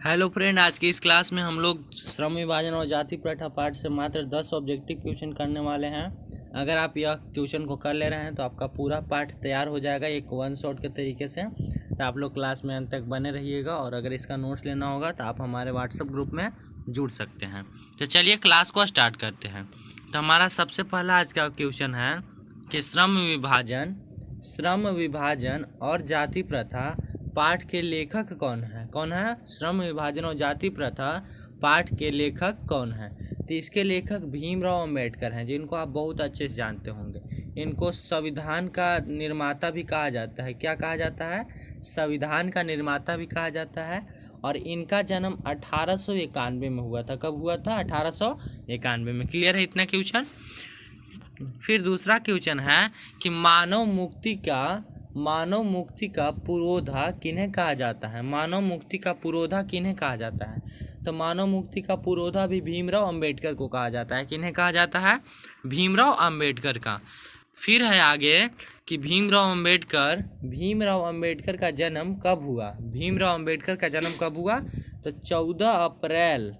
Hello friend, आज की इस क्लास में हम लोग श्रम विभाजन और जाति प्रथा पाठ से मात्र 10 ऑब्जेक्टिव क्वेश्चन करने वाले हैं। अगर आप यह क्वेश्चन को कर ले रहे हैं तो आपका पूरा पाठ तैयार हो जाएगा एक वन शॉट के तरीके से। तो आप लोग क्लास में अंत तक बने रहिएगा और अगर इसका नोट्स लेना होगा तो आप हमारे व्हाट्सएप ग्रुप में जुड़ सकते हैं। तो चलिए क्लास को स्टार्ट करते हैं। तो हमारा सबसे पहला आज का क्वेश्चन है कि श्रम विभाजन और जाति प्रथा पाठ के लेखक कौन है। कौन है? श्रम विभाजन और जाति प्रथा पाठ के लेखक कौन है? तो इसके लेखक भीमराव अंबेडकर हैं, जिनको आप बहुत अच्छे से जानते होंगे। इनको संविधान का निर्माता भी कहा जाता है। क्या कहा जाता है? संविधान का निर्माता भी कहा जाता है। और इनका जन्म 1891 में हुआ था। कब हुआ था? 1891 में। क्लियर है इतना क्वेश्चन? फिर दूसरा क्वेश्चन है कि मानव मुक्ति का पुरोधा किन्हें कहा जाता है। मानव मुक्ति का पुरोधा किन्हें कहा जाता है? तो मानव मुक्ति का पुरोधा भी भीमराव अंबेडकर को कहा जाता है। किन्हें कहा जाता है? भीमराव अंबेडकर का। फिर है आगे कि भीमराव अंबेडकर का जन्म कब हुआ। भीमराव अंबेडकर का जन्म कब हुआ? तो 14 अप्रैल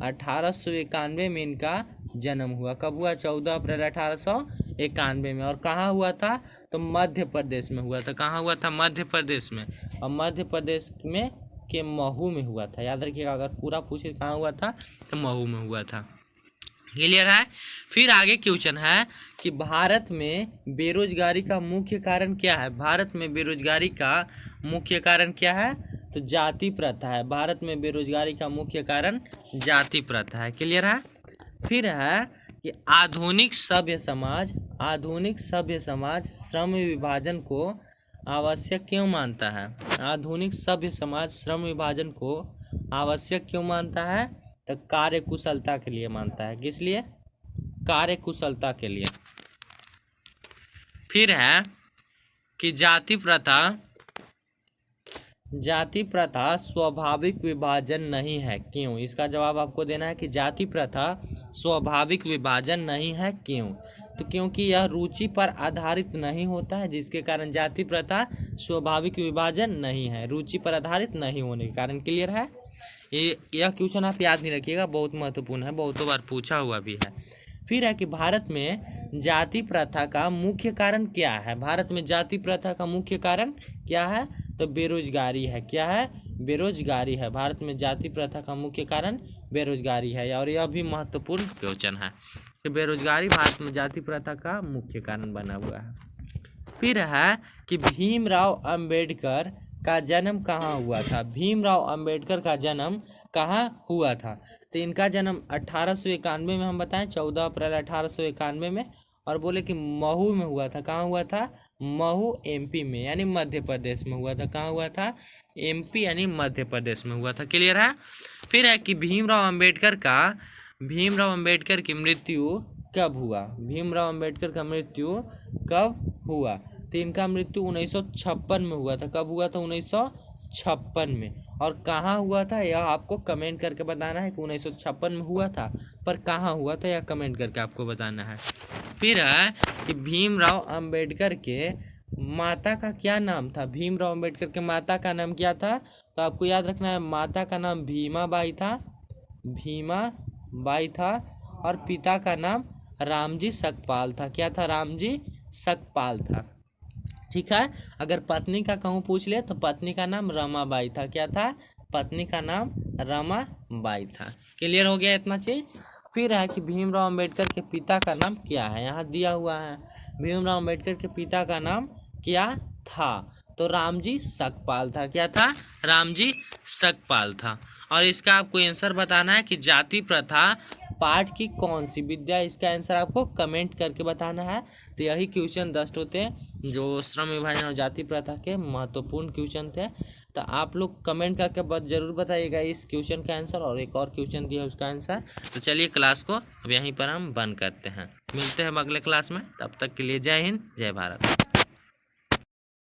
1891 में इनका जन्म हुआ। कब हुआ? 14 अप्रैल 1891 में। और कहाँ हुआ था? तो मध्य प्रदेश में हुआ था। कहाँ हुआ था? मध्य प्रदेश में। और मध्य प्रदेश में के महू में हुआ था। याद रखिएगा, अगर पूरा पूछे कहाँ हुआ था तो महू में हुआ था। क्लियर है? फिर आगे क्वेश्चन है कि भारत में बेरोजगारी का मुख्य कारण क्या है। भारत में बेरोजगारी का मुख्य कारण क्या है? तो जाति प्रथा है। भारत में बेरोजगारी का मुख्य कारण जाति प्रथा है। क्लियर है? फिर है कि आधुनिक सभ्य समाज श्रम विभाजन को आवश्यक क्यों मानता है। आधुनिक सभ्य समाज श्रम विभाजन को आवश्यक क्यों मानता है? तो कार्य कुशलता के लिए मानता है। किस लिए? कार्य कुशलता के लिए। फिर है कि जाति प्रथा स्वाभाविक विभाजन नहीं है। क्यों? इसका जवाब आपको देना है कि जाति प्रथा स्वाभाविक विभाजन नहीं है। क्यों? तो क्योंकि यह रुचि पर आधारित नहीं होता है, जिसके कारण जाति प्रथा स्वाभाविक विभाजन नहीं है। रुचि पर आधारित नहीं होने के कारण। क्लियर है? यह क्वेश्चन आप याद नहीं रखिएगा, बहुत महत्वपूर्ण है, बहुतों बार पूछा हुआ भी है। फिर है कि भारत में जाति प्रथा का मुख्य कारण क्या है। भारत में जाति प्रथा का मुख्य कारण क्या है? तो बेरोजगारी है। क्या है? बेरोजगारी है। भारत में जाति प्रथा का मुख्य कारण बेरोजगारी है। और यह भी महत्वपूर्ण क्वेश्चन है कि बेरोजगारी भारत में जाति प्रथा का मुख्य कारण बना हुआ है। फिर है कि भीमराव अंबेडकर का जन्म कहाँ हुआ था। भीमराव अंबेडकर का जन्म कहाँ हुआ था? तो इनका जन्म 1891 में हम बताएं, 14 अप्रैल 1891 में। और बोले कि महू में हुआ था। कहाँ हुआ था? महू एमपी में, यानी मध्य प्रदेश में हुआ था। कहाँ हुआ था? एमपी यानी मध्य प्रदेश में हुआ था। क्लियर है? फिर है कि भीमराव अंबेडकर की मृत्यु कब हुआ। भीमराव अंबेडकर का मृत्यु कब हुआ? तो इनका मृत्यु 1956 में हुआ था। कब हुआ था? 1956 में। और कहाँ हुआ था यह आपको कमेंट करके बताना है कि 1956 में हुआ था, पर कहाँ हुआ था यह कमेंट करके आपको बताना है। फिर है कि भीमराव अंबेडकर के माता का क्या नाम था। भीमराव अंबेडकर के माता का नाम क्या था? तो आपको याद रखना है, माता का नाम भीमाबाई था। और पिता का नाम रामजी सकपाल था। क्या था? रामजी सकपाल था। ठीक है? अगर पत्नी का कहूँ पूछ ले तो पत्नी का नाम रमाबाई था। क्या था? पत्नी का नाम रमाबाई था। क्लियर हो गया इतना चीज? फिर है कि भीमराव अंबेडकर के पिता का नाम क्या है। यहाँ दिया हुआ है, भीमराव अंबेडकर के पिता का नाम क्या था? तो रामजी सकपाल था। क्या था? रामजी सकपाल था। और इसका आपको आंसर बताना है कि जाति प्रथा पाठ की कौन सी विद्या। इसका आंसर आपको कमेंट करके बताना है। तो यही क्वेश्चन 10 होते हैं जो श्रम विभाजन और जाति प्रथा के महत्वपूर्ण क्वेश्चन थे। तो आप लोग कमेंट करके जरूर बताइएगा इस क्वेश्चन का आंसर। और एक और क्वेश्चन दिया है उसका आंसर। तो चलिए क्लास को अब यहीं पर हम बंद करते हैं। मिलते हैं अगले क्लास में, तब तक के लिए जय हिंद, जय भारत।